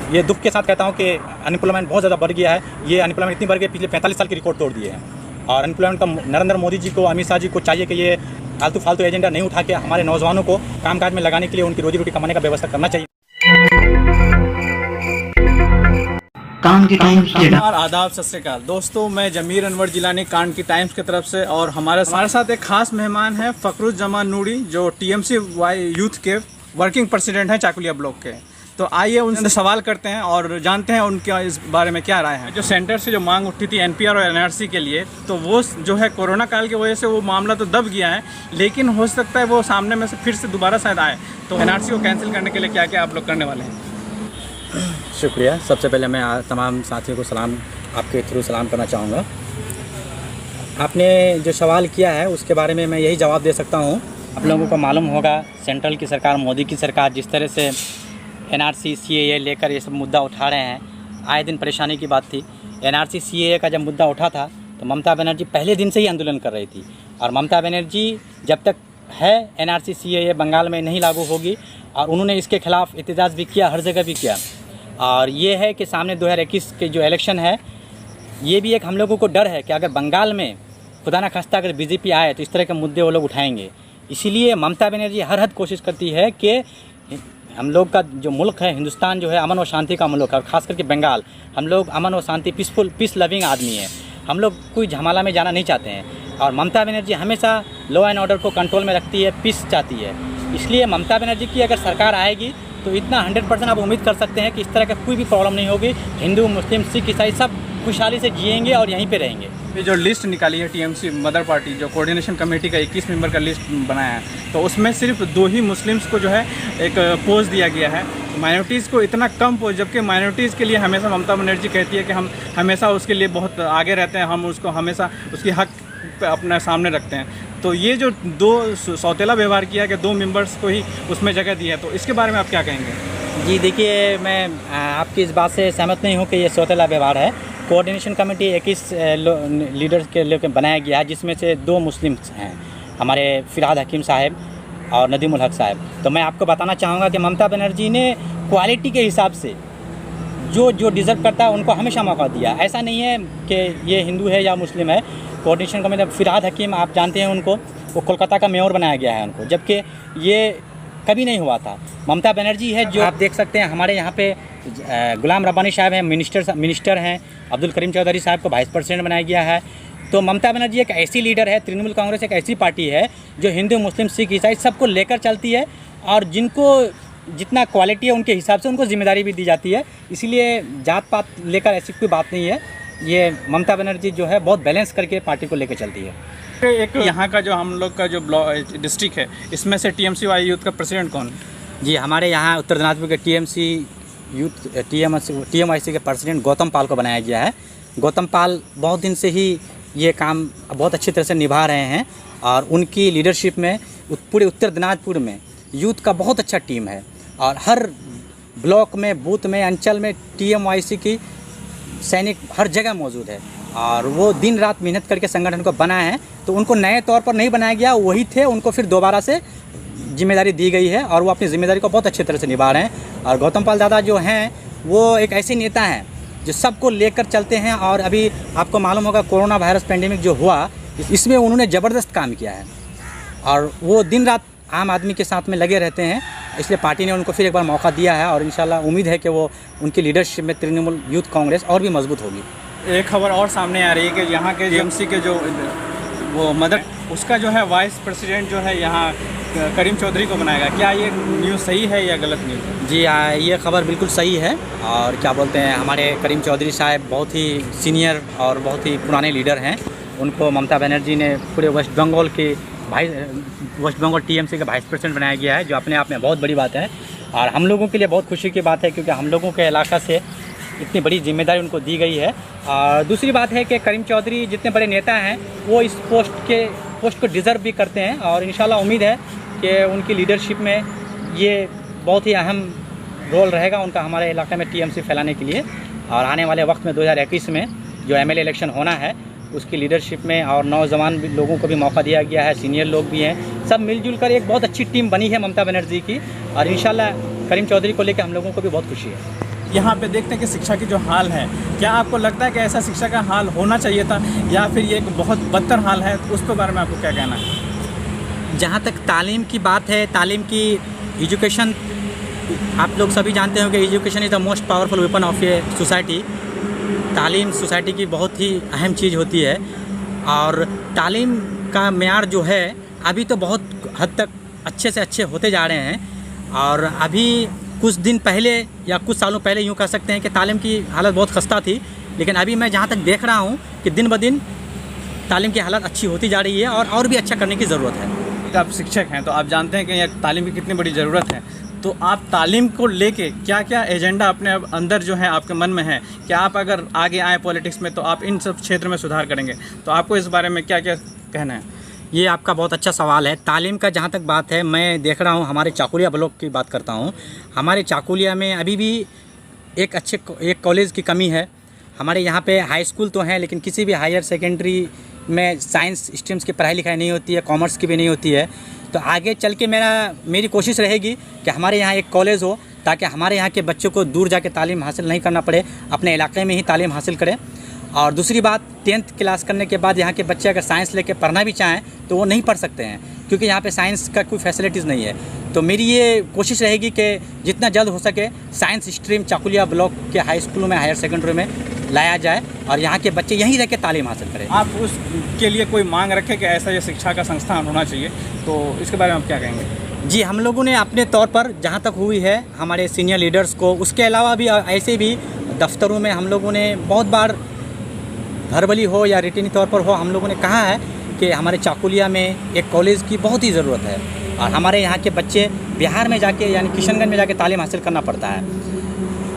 ये दुख के साथ कहता हूँ कि अनएम्प्लॉयमेंट बहुत ज़्यादा बढ़ गया है। ये अनएम्प्लॉयमेंट इतनी बढ़ गई, पिछले 45 साल की रिकॉर्ड तोड़ दिए हैं। और अनएम्प्लॉयमेंट का नरेंद्र मोदी जी को, अमित शाह जी को चाहिए कि ये फालतू एजेंडा नहीं उठा के हमारे नौजवानों को कामकाज में लगाने के लिए, उनकी रोजी रोटी कमाने का व्यवस्था करना चाहिए। कान की टाइम्स और आदाब, सत श्री अकाल दोस्तों, मैं जमीर अनवर जिलानी कान की टाइम्स की तरफ से, और हमारे साथ एक खास मेहमान है फ़खरुज़्ज़मान नूरी, जो टीएमसी यूथ के वर्किंग प्रेसिडेंट हैं चाकुलिया ब्लॉक के। तो आइए उनसे सवाल करते हैं और जानते हैं उनके इस बारे में क्या राय है। जो सेंटर से जो मांग उठी थी एनपीआर और एनआरसी के लिए, तो वो जो है कोरोना काल की वजह से वो मामला तो दब गया है, लेकिन हो सकता है वो सामने में से फिर से दोबारा शायद आए। तो एनआरसी को कैंसिल करने के लिए क्या क्या आप लोग करने वाले हैं? शुक्रिया। सबसे पहले मैं तमाम साथियों को आपके थ्रू सलाम करना चाहूँगा। आपने जो सवाल किया है उसके बारे में मैं यही जवाब दे सकता हूँ। आप लोगों को मालूम होगा सेंट्रल की सरकार, मोदी की सरकार जिस तरह से एनआरसी सीएए लेकर ये सब मुद्दा उठा रहे हैं, आए दिन परेशानी की बात थी। एनआरसी सीएए का जब मुद्दा उठा था तो ममता बनर्जी पहले दिन से ही आंदोलन कर रही थी। और ममता बनर्जी जब तक है एनआरसी सीएए बंगाल में नहीं लागू होगी, और उन्होंने इसके खिलाफ एहतजाज भी किया, हर जगह भी किया। और ये है कि सामने 2021 के जो इलेक्शन है, ये भी एक हम लोगों को डर है कि अगर बंगाल में खुदा न खास्ता अगर बीजेपी आए तो इस तरह के मुद्दे वो लोग उठाएंगे। इसीलिए ममता बनर्जी हर हद कोशिश करती है कि हम लोग का जो मुल्क है, हिंदुस्तान जो है अमन और शांति का मुल्क है, और ख़ास करके बंगाल, हम लोग अमन और शांति पीस लविंग आदमी है। हम लोग कोई झमेला में जाना नहीं चाहते हैं, और ममता बनर्जी हमेशा लॉ एंड ऑर्डर को कंट्रोल में रखती है, पीस चाहती है। इसलिए ममता बनर्जी की अगर सरकार आएगी तो इतना 100% आप उम्मीद कर सकते हैं कि इस तरह का कोई भी प्रॉब्लम नहीं होगी। हिंदू, मुस्लिम, सिख, ईसाई सब खुशहाली से जिएंगे और यहीं पे रहेंगे। ये जो लिस्ट निकाली है टीएमसी मदर पार्टी, जो कोऑर्डिनेशन कमेटी का 21 मेंबर का लिस्ट बनाया है, तो उसमें सिर्फ 2 ही मुस्लिम्स को जो है एक पोस्ट दिया गया है, माइनॉरिटीज़ को इतना कम पोस्ट, जबकि माइनॉरिटीज़ के लिए हमेशा ममता बनर्जी कहती है कि हम हमेशा उसके लिए बहुत आगे रहते हैं, हम उसको हमेशा उसकी हक अपने सामने रखते हैं। तो ये जो 2 सौतेला व्यवहार किया कि 2 मेंबर्स को ही उसमें जगह दी है, तो इसके बारे में आप क्या कहेंगे? जी देखिए, मैं आपकी इस बात से सहमत नहीं हूँ कि ये सौतेला व्यवहार है। कोऑर्डिनेशन कमेटी 21 लीडर्स के लेकर बनाया गया है, जिसमें से 2 मुस्लिम्स हैं, हमारे फ़िरहाद हकीम साहब और नदीमुल हक साहब। तो मैं आपको बताना चाहूँगा कि ममता बनर्जी ने क्वालिटी के हिसाब से जो डिज़र्व करता है उनको हमेशा मौका दिया। ऐसा नहीं है कि ये हिंदू है या मुस्लिम है। कोऑर्डिनेशन कमेटी फ़िरहाद हकीम, आप जानते हैं उनको, वो कोलकाता का मेयर बनाया गया है उनको, जबकि ये कभी नहीं हुआ था। ममता बनर्जी है जो आप देख सकते हैं, हमारे यहाँ पे गुलाम रब्बानी साहब हैं, मिनिस्टर हैं, अब्दुल करीम चौधरी साहब को वाइस प्रेसिडेंट बनाया गया है। तो ममता बनर्जी एक ऐसी लीडर है, तृणमूल कांग्रेस एक ऐसी पार्टी है जो हिंदू, मुस्लिम, सिख, ईसाई सबको लेकर चलती है, और जिनको जितना क्वालिटी है उनके हिसाब से उनको जिम्मेदारी भी दी जाती है। इसीलिए जात पात लेकर ऐसी कोई बात नहीं है। ये ममता बनर्जी जो है बहुत बैलेंस करके पार्टी को लेकर चलती है। एक यहाँ का जो हम लोग का जो डिस्ट्रिक्ट है, इसमें से टीएमसी वाई यूथ का प्रेसिडेंट कौन? जी, हमारे यहाँ उत्तर दिनाजपुर के टीएमआईसी के प्रेसिडेंट गौतम पाल को बनाया गया है। गौतम पाल बहुत दिन से ही ये काम बहुत अच्छी तरह से निभा रहे हैं, और उनकी लीडरशिप में पूरे उत्तर दिनाजपुर में यूथ का बहुत अच्छा टीम है, और हर ब्लॉक में, बूथ में, अंचल में टीएमआईसी की सैनिक हर जगह मौजूद है, और वो दिन रात मेहनत करके संगठन को बनाए हैं। तो उनको नए तौर पर नहीं बनाया गया, वही थे, उनको फिर दोबारा से जिम्मेदारी दी गई है, और वो अपनी जिम्मेदारी को बहुत अच्छी तरह से निभा रहे हैं। और गौतम पाल दादा जो हैं वो एक ऐसे नेता हैं जो सबको लेकर चलते हैं। और अभी आपको मालूम होगा कोरोना वायरस पेंडेमिक जो हुआ, इसमें उन्होंने ज़बरदस्त काम किया है, और वो दिन रात आम आदमी के साथ में लगे रहते हैं। इसलिए पार्टी ने उनको फिर एक बार मौका दिया है, और इंशाल्लाह उम्मीद है कि वो उनकी लीडरशिप में तृणमूल यूथ कांग्रेस और भी मजबूत होगी। एक खबर और सामने आ रही है कि यहाँ के टीएमसी के जो वो मदर, उसका जो है वाइस प्रेसिडेंट जो है यहाँ करीम चौधरी को बनाएगा। क्या ये न्यूज़ सही है या गलत न्यूज़ है? जी ये खबर बिल्कुल सही है। और क्या बोलते हैं, हमारे करीम चौधरी साहब बहुत ही सीनियर और बहुत ही पुराने लीडर हैं। उनको ममता बनर्जी ने पूरे वेस्ट बंगाल टीएमसी का वाइस प्रेसिडेंट बनाया गया है, जो अपने आप में बहुत बड़ी बात है, और हम लोगों के लिए बहुत खुशी की बात है, क्योंकि हम लोगों के इलाका से इतनी बड़ी जिम्मेदारी उनको दी गई है। और दूसरी बात है कि करीम चौधरी जितने बड़े नेता हैं वो इस पोस्ट को डिज़र्व भी करते हैं, और इंशाल्लाह उम्मीद है कि उनकी लीडरशिप में ये बहुत ही अहम रोल रहेगा उनका हमारे इलाके में टीएमसी फैलाने के लिए। और आने वाले वक्त में 2021 में जो एमएलए इलेक्शन होना है, उसकी लीडरशिप में और नौजवान लोगों को भी मौका दिया गया है, सीनियर लोग भी हैं, सब मिलजुल कर एक बहुत अच्छी टीम बनी है ममता बनर्जी की। और इंशाल्लाह करीम चौधरी को लेकर हम लोगों को भी बहुत खुशी है। यहाँ पे देखते हैं कि शिक्षा की जो हाल है, क्या आपको लगता है कि ऐसा शिक्षा का हाल होना चाहिए था या फिर ये एक बहुत बदतर हाल है, तो उसके बारे में आपको क्या कहना है? जहाँ तक तालीम की बात है, तालीम की एजुकेशन, आप लोग सभी जानते हो कि education is the most powerful weapon of a society. तालीम सोसाइटी की बहुत ही अहम चीज़ होती है और तालीम का मेयार जो है अभी तो बहुत हद तक अच्छे से अच्छे होते जा रहे हैं। और अभी कुछ दिन पहले या कुछ सालों पहले यूँ कह सकते हैं कि तालीम की हालत बहुत खस्ता थी, लेकिन अभी मैं जहाँ तक देख रहा हूँ कि दिन ब दिन तालीम की हालत अच्छी होती जा रही है और भी अच्छा करने की ज़रूरत है। आप शिक्षक हैं तो आप जानते हैं कि यह तालीम की कितनी बड़ी ज़रूरत है, तो आप तालीम को लेके क्या क्या एजेंडा अपने अंदर जो है आपके मन में है कि आप अगर आगे आए पॉलिटिक्स में तो आप इन सब क्षेत्र में सुधार करेंगे, तो आपको इस बारे में क्या क्या कहना है? ये आपका बहुत अच्छा सवाल है। तालीम का जहाँ तक बात है, मैं देख रहा हूँ हमारे चाकुलिया ब्लॉक की बात करता हूँ। हमारे चाकुलिया में अभी भी एक कॉलेज की कमी है। हमारे यहाँ पे हाई स्कूल तो हैं, लेकिन किसी भी हायर सेकेंडरी में साइंस स्ट्रीम्स की पढ़ाई लिखाई नहीं होती है, कॉमर्स की भी नहीं होती है। तो आगे चल के मेरी कोशिश रहेगी कि हमारे यहाँ एक कॉलेज हो, ताकि हमारे यहाँ के बच्चों को दूर जाके तालीम हासिल नहीं करना पड़े, अपने इलाके में ही तालीम हासिल करें। और दूसरी बात, 10th क्लास करने के बाद यहाँ के बच्चे अगर साइंस लेके पढ़ना भी चाहें तो वो नहीं पढ़ सकते हैं, क्योंकि यहाँ पे साइंस का कोई फैसिलिटीज़ नहीं है। तो मेरी ये कोशिश रहेगी कि जितना जल्द हो सके साइंस स्ट्रीम चाकुलिया ब्लॉक के हाई स्कूलों में, हायर सेकेंडरी में लाया जाए और यहाँ के बच्चे यहीं रह के तालीम हासिल करें। आप उसके लिए कोई मांग रखें कि ऐसा ये शिक्षा का संस्थान होना चाहिए, तो इसके बारे में आप क्या कहेंगे? जी, हम लोगों ने अपने तौर पर जहाँ तक हुई है हमारे सीनियर लीडर्स को, उसके अलावा भी ऐसे भी दफ्तरों में हम लोगों ने बहुत बार वर्बली हो या रिटनी तौर पर हो, हम लोगों ने कहा है कि हमारे चाकुलिया में एक कॉलेज की बहुत ही ज़रूरत है और हमारे यहाँ के बच्चे बिहार में जाके यानी किशनगंज में जाके तालीम हासिल करना पड़ता है।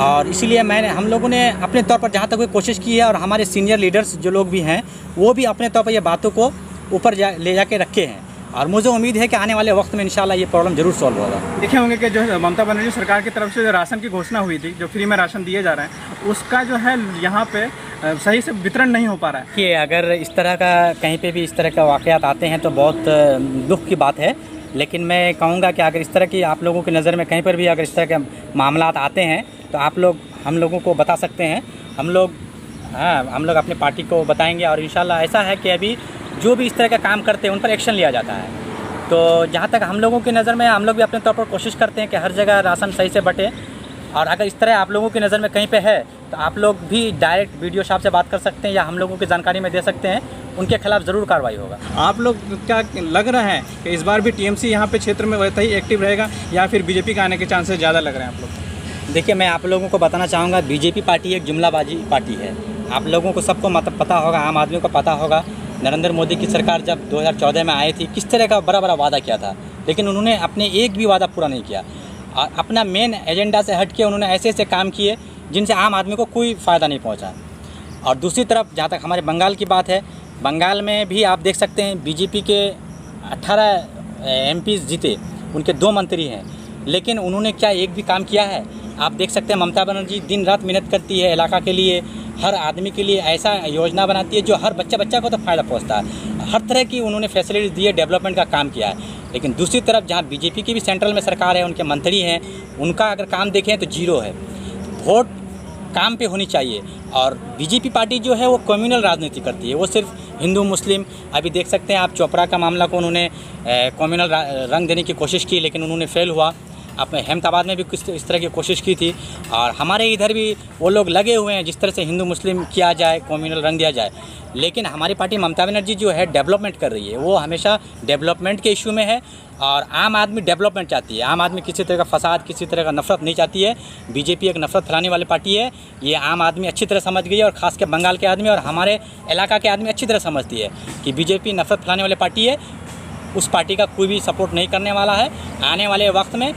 और इसीलिए हम लोगों ने अपने तौर पर जहाँ तक कोई कोशिश की है और हमारे सीनियर लीडर्स जो लोग भी हैं वो भी अपने तौर पर ये बातों को ऊपर ले जाके रखे हैं और मुझे उम्मीद है कि आने वाले वक्त में इंशाल्लाह ये प्रॉब्लम जरूर सॉल्व होगा। देखे होंगे कि जो ममता बनर्जी सरकार की तरफ से जो राशन की घोषणा हुई थी, जो फ्री में राशन दिए जा रहे हैं, उसका जो है यहाँ पे सही से वितरण नहीं हो पा रहा है। कि अगर इस तरह का कहीं पे भी इस तरह का वाक़यात आते हैं तो बहुत दुख की बात है, लेकिन मैं कहूँगा कि अगर इस तरह की आप लोगों की नज़र में कहीं पर भी अगर इस तरह के मामलात आते हैं तो आप लोग हम लोगों को बता सकते हैं। हम लोग अपनी पार्टी को बताएंगे और इंशाल्लाह ऐसा है कि अभी जो भी इस तरह का काम करते हैं उन पर एक्शन लिया जाता है। तो जहाँ तक हम लोगों की नज़र में, हम लोग भी अपने तौर पर कोशिश करते हैं कि हर जगह राशन सही से बटे और अगर इस तरह आप लोगों की नज़र में कहीं पे है तो आप लोग भी डायरेक्ट वीडियो साहब से बात कर सकते हैं या हम लोगों की जानकारी में दे सकते हैं, उनके खिलाफ ज़रूर कार्रवाई होगा। आप लोग क्या लग रहा है कि इस बार भी टीएमसी यहाँ पे क्षेत्र में वैसा ही एक्टिव रहेगा या फिर बीजेपी का आने के चांसेस ज़्यादा लग रहे हैं आप लोग? देखिए, मैं आप लोगों को बताना चाहूँगा, बीजेपी पार्टी एक जुमलाबाजी पार्टी है। आप लोगों को सबको पता होगा, आम आदमी को पता होगा, नरेंद्र मोदी की सरकार जब 2014 में आई थी किस तरह का बड़ा बड़ा वादा किया था, लेकिन उन्होंने अपने एक भी वादा पूरा नहीं किया और अपना मेन एजेंडा से हट के उन्होंने ऐसे ऐसे काम किए जिनसे आम आदमी को कोई फ़ायदा नहीं पहुंचा। और दूसरी तरफ जहाँ तक हमारे बंगाल की बात है, बंगाल में भी आप देख सकते हैं बीजेपी के 18 MPs जीते, उनके 2 मंत्री हैं, लेकिन उन्होंने क्या एक भी काम किया है? आप देख सकते हैं ममता बनर्जी दिन रात मेहनत करती है इलाका के लिए, हर आदमी के लिए ऐसा योजना बनाती है जो हर बच्चा को तो फ़ायदा पहुंचता है। हर तरह की उन्होंने फैसिलिटीज दी है, डेवलपमेंट का काम किया है। लेकिन दूसरी तरफ जहां बीजेपी की भी सेंट्रल में सरकार है, उनके मंत्री हैं, उनका अगर काम देखें तो जीरो है। वोट काम पे होनी चाहिए। और बीजेपी पार्टी जो है वो कम्युनल राजनीति करती है, वो सिर्फ हिंदू मुस्लिम, अभी देख सकते हैं आप चोपड़ा का मामला को उन्होंने कम्युनल रंग देने की कोशिश की, लेकिन उन्होंने फेल हुआ। अपने अहमदाबाद में भी कुछ इस तरह की कोशिश की थी और हमारे इधर भी वो लोग लगे हुए हैं जिस तरह से हिंदू मुस्लिम किया जाए, कम्युनल रंग दिया जाए। लेकिन हमारी पार्टी ममता बनर्जी जो है डेवलपमेंट कर रही है, वो हमेशा डेवलपमेंट के इशू में है और आम आदमी डेवलपमेंट चाहती है। आम आदमी किसी तरह का फसाद, किसी तरह का नफरत नहीं चाहती है। बीजेपी एक नफरत फैलाने वाली पार्टी है, ये आम आदमी अच्छी तरह समझ गई है और ख़ासकर बंगाल के आदमी और हमारे इलाका के आदमी अच्छी तरह समझती है कि बीजेपी नफरत फैलाने वाली पार्टी है। उस पार्टी का कोई भी सपोर्ट नहीं करने वाला है। आने वाले वक्त में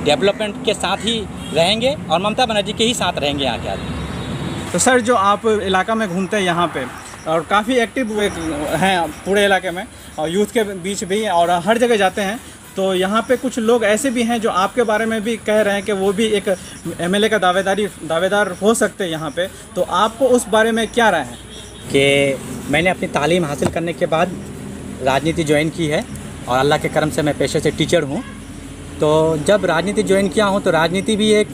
डेवलपमेंट के साथ ही रहेंगे और ममता बनर्जी के ही साथ रहेंगे यहाँ के आदमी। तो सर, जो आप इलाका में घूमते हैं यहाँ पे और काफ़ी एक्टिव हैं पूरे इलाके में और यूथ के बीच भी और हर जगह जाते हैं, तो यहाँ पे कुछ लोग ऐसे भी हैं जो आपके बारे में भी कह रहे हैं कि वो भी एक MLA का दावेदार हो सकते हैं यहाँ पे, तो आपको उस बारे में क्या राय है? कि मैंने अपनी तालीम हासिल करने के बाद राजनीति ज्वाइन की है और अल्लाह के करम से मैं पेशे से टीचर हूँ। तो जब राजनीति ज्वाइन किया हूँ तो राजनीति भी एक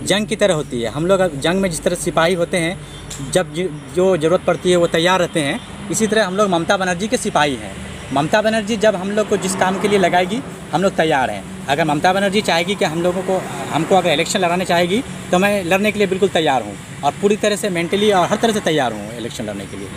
जंग की तरह होती है। हम लोग अब जंग में जिस तरह सिपाही होते हैं, जब जो ज़रूरत पड़ती है वो तैयार रहते हैं, इसी तरह हम लोग ममता बनर्जी के सिपाही हैं। ममता बनर्जी जब हम लोग को जिस काम के लिए लगाएगी, हम लोग तैयार हैं। अगर ममता बनर्जी चाहेगी कि हमको अगर इलेक्शन लड़ाने चाहेगी, तो मैं लड़ने के लिए बिल्कुल तैयार हूँ और पूरी तरह से मेंटली और हर तरह से तैयार हूँ इलेक्शन लड़ने के लिए।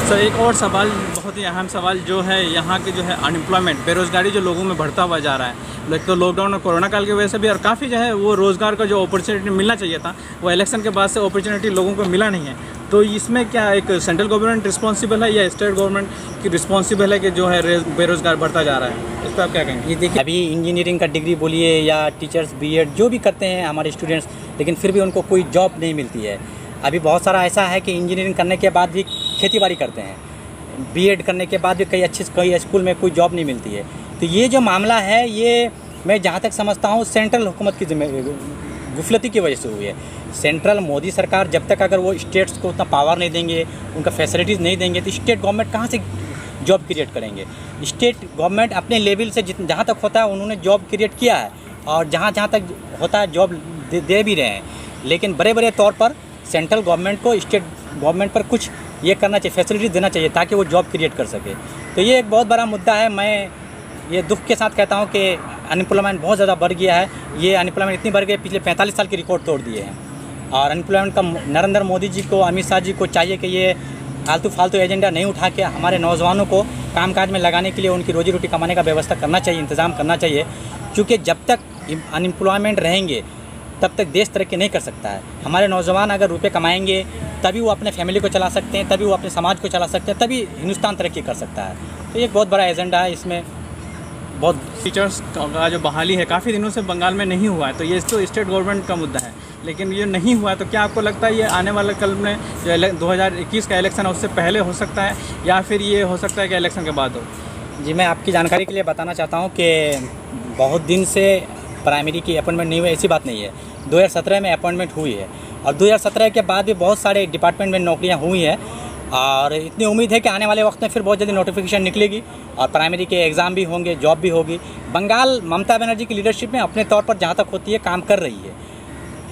सर एक और सवाल, बहुत ही अहम सवाल जो है यहाँ के जो है अनएम्प्लॉयमेंट, बेरोज़गारी जो लोगों में बढ़ता हुआ जा रहा है। लाइक तो लॉकडाउन और कोरोना काल की वजह से भी, और काफ़ी जो है वो रोज़गार का जो अपॉर्चुनिटी मिलना चाहिए था, वो इलेक्शन के बाद से अपॉर्चुनिटी लोगों को मिला नहीं है। तो इसमें क्या एक सेंट्रल गवर्नमेंट रिस्पॉन्सिबल है या स्टेट गवर्नमेंट की रिस्पॉन्सिबल है कि जो है बेरोज़गार बढ़ता जा रहा है? इस पर आप क्या कहेंगे? ये देखिए, अभी इंजीनियरिंग का डिग्री बोलिए या टीचर्स बीएड जो भी करते हैं हमारे स्टूडेंट्स, लेकिन फिर भी उनको कोई जॉब नहीं मिलती है। अभी बहुत सारा ऐसा है कि इंजीनियरिंग करने के बाद भी खेतीबाड़ी करते हैं, बीएड करने के बाद भी कई स्कूल में कोई जॉब नहीं मिलती है। तो ये जो मामला है, ये मैं जहाँ तक समझता हूँ सेंट्रल हुकूमत की गुफलती की वजह से हुई है। सेंट्रल मोदी सरकार जब तक अगर वो स्टेट्स को उतना पावर नहीं देंगे, उनका फैसिलिटीज़ नहीं देंगे, तो स्टेट गवर्नमेंट कहाँ से जॉब क्रिएट करेंगे? स्टेट गवर्नमेंट अपने लेवल से जहाँ तक होता है उन्होंने जॉब क्रिएट किया है, और जहाँ तक होता है जॉब दे भी रहे हैं। लेकिन बड़े बड़े तौर पर सेंट्रल गवर्नमेंट को स्टेट गवर्नमेंट पर कुछ ये करना चाहिए, फैसिलिटीज़ देना चाहिए, ताकि वो जॉब क्रिएट कर सके। तो ये एक बहुत बड़ा मुद्दा है। मैं ये दुख के साथ कहता हूँ कि अनएम्प्लॉयमेंट बहुत ज़्यादा बढ़ गया है। ये अनएम्प्लॉयमेंट इतनी बढ़ गई, पिछले 45 साल की रिकॉर्ड तोड़ दिए हैं। और अनएम्प्लॉयमेंट का नरेंद्र मोदी जी को, अमित शाह जी को चाहिए कि ये फालतू एजेंडा नहीं उठा के हमारे नौजवानों को कामकाज में लगाने के लिए उनकी रोजी रोटी कमाने का व्यवस्था करना चाहिए, इंतज़ाम करना चाहिए। क्योंकि जब तक अनएम्प्लॉयमेंट रहेंगे तब तक देश तरक्की नहीं कर सकता है। हमारे नौजवान अगर रुपए कमाएंगे तभी वो अपने फैमिली को चला सकते हैं, तभी वो अपने समाज को चला सकते हैं, तभी हिंदुस्तान तरक्की कर सकता है। तो ये एक बहुत बड़ा एजेंडा है। इसमें बहुत टीचर्स का जो बहाली है काफ़ी दिनों से बंगाल में नहीं हुआ है, तो ये तो स्टेट गवर्नमेंट का मुद्दा है, लेकिन ये नहीं हुआ है। तो क्या आपको लगता है ये आने वाले कल में जो 2021 का इलेक्शन है उससे पहले हो सकता है, या फिर ये हो सकता है कि इलेक्शन के बाद हो? जी, मैं आपकी जानकारी के लिए बताना चाहता हूँ कि बहुत दिन से प्राइमरी की अपॉइंटमेंट नहीं हुई, ऐसी बात नहीं है। 2017 में अपॉइंटमेंट हुई है, और 2017 के बाद भी बहुत सारे डिपार्टमेंट में नौकरियाँ हुई हैं, और इतनी उम्मीद है कि आने वाले वक्त में फिर बहुत जल्दी नोटिफिकेशन निकलेगी और प्राइमरी के एग्ज़ाम भी होंगे, जॉब भी होगी। बंगाल ममता बनर्जी की लीडरशिप में अपने तौर पर जहाँ तक होती है काम कर रही है।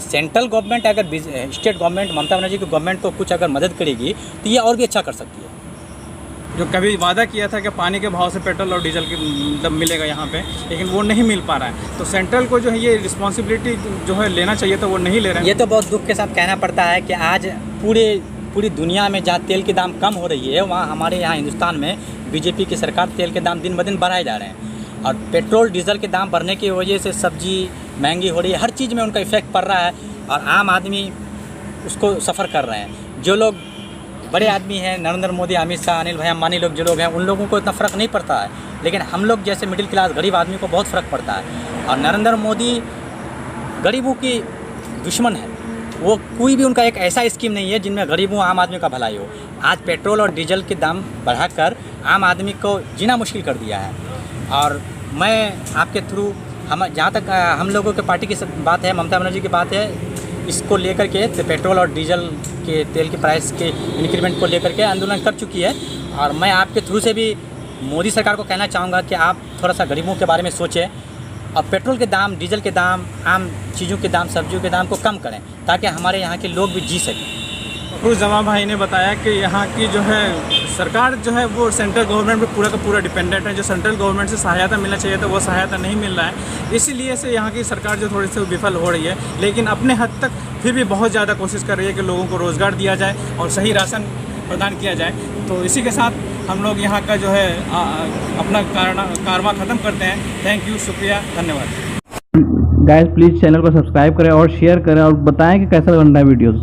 सेंट्रल गवर्नमेंट अगर स्टेट गवर्नमेंट ममता बनर्जी की गवर्नमेंट को कुछ अगर मदद करेगी तो ये और भी अच्छा कर सकती है। जो कभी वादा किया था कि पानी के भाव से पेट्रोल और डीजल की मतलब मिलेगा यहाँ पे, लेकिन वो नहीं मिल पा रहा है। तो सेंट्रल को जो है ये रिस्पॉन्सिबिलिटी जो है लेना चाहिए, तो वो नहीं ले रहे हैं। ये तो बहुत दुख के साथ कहना पड़ता है कि आज पूरी दुनिया में जहाँ तेल के दाम कम हो रही है, वहाँ हमारे यहाँ हिंदुस्तान में बीजेपी की सरकार तेल के दाम दिन ब दिन बढ़ाए जा रहे हैं, और पेट्रोल डीजल के दाम बढ़ने की वजह से सब्जी महंगी हो रही है, हर चीज़ में उनका इफेक्ट पड़ रहा है, और आम आदमी उसको सफ़र कर रहे हैं। जो लोग बड़े आदमी हैं, नरेंद्र मोदी, अमित शाह, अनिल भाई अंबानी लोग जो लोग हैं, उन लोगों को इतना फ़र्क नहीं पड़ता है, लेकिन हम लोग जैसे मिडिल क्लास गरीब आदमी को बहुत फ़र्क पड़ता है। और नरेंद्र मोदी गरीबों की दुश्मन है। वो कोई भी उनका एक ऐसा स्कीम नहीं है जिनमें गरीबों आम आदमी का भलाई हो। आज पेट्रोल और डीजल के दाम बढ़ाकर आम आदमी को जीना मुश्किल कर दिया है। और मैं आपके थ्रू जहाँ तक हम लोगों के पार्टी की बात है, ममता बनर्जी की बात है, इसको लेकर के पेट्रोल और डीजल के तेल के प्राइस के इंक्रीमेंट को लेकर के आंदोलन कर चुकी है। और मैं आपके थ्रू से भी मोदी सरकार को कहना चाहूँगा कि आप थोड़ा सा गरीबों के बारे में सोचें, और पेट्रोल के दाम, डीजल के दाम, आम चीज़ों के दाम, सब्जियों के दाम को कम करें, ताकि हमारे यहाँ के लोग भी जी सकें। फखरुज जमा भाई ने बताया कि यहाँ की जो है सरकार जो है वो सेंट्रल गवर्नमेंट पे पूरा का पूरा डिपेंडेंट है। जो सेंट्रल गवर्नमेंट से सहायता मिलना चाहिए था वो सहायता नहीं मिल रहा है, इसीलिए से यहाँ की सरकार जो थोड़ी सी विफल हो रही है। लेकिन अपने हद तक फिर भी बहुत ज़्यादा कोशिश कर रही है कि लोगों को रोज़गार दिया जाए और सही राशन प्रदान किया जाए। तो इसी के साथ हम लोग यहाँ का जो है अपना कारवां ख़त्म करते हैं। थैंक यू, शुक्रिया, धन्यवाद। गाइस प्लीज़ चैनल को सब्सक्राइब करें और शेयर करें और बताएं कि कैसा बन रहा है वीडियोस।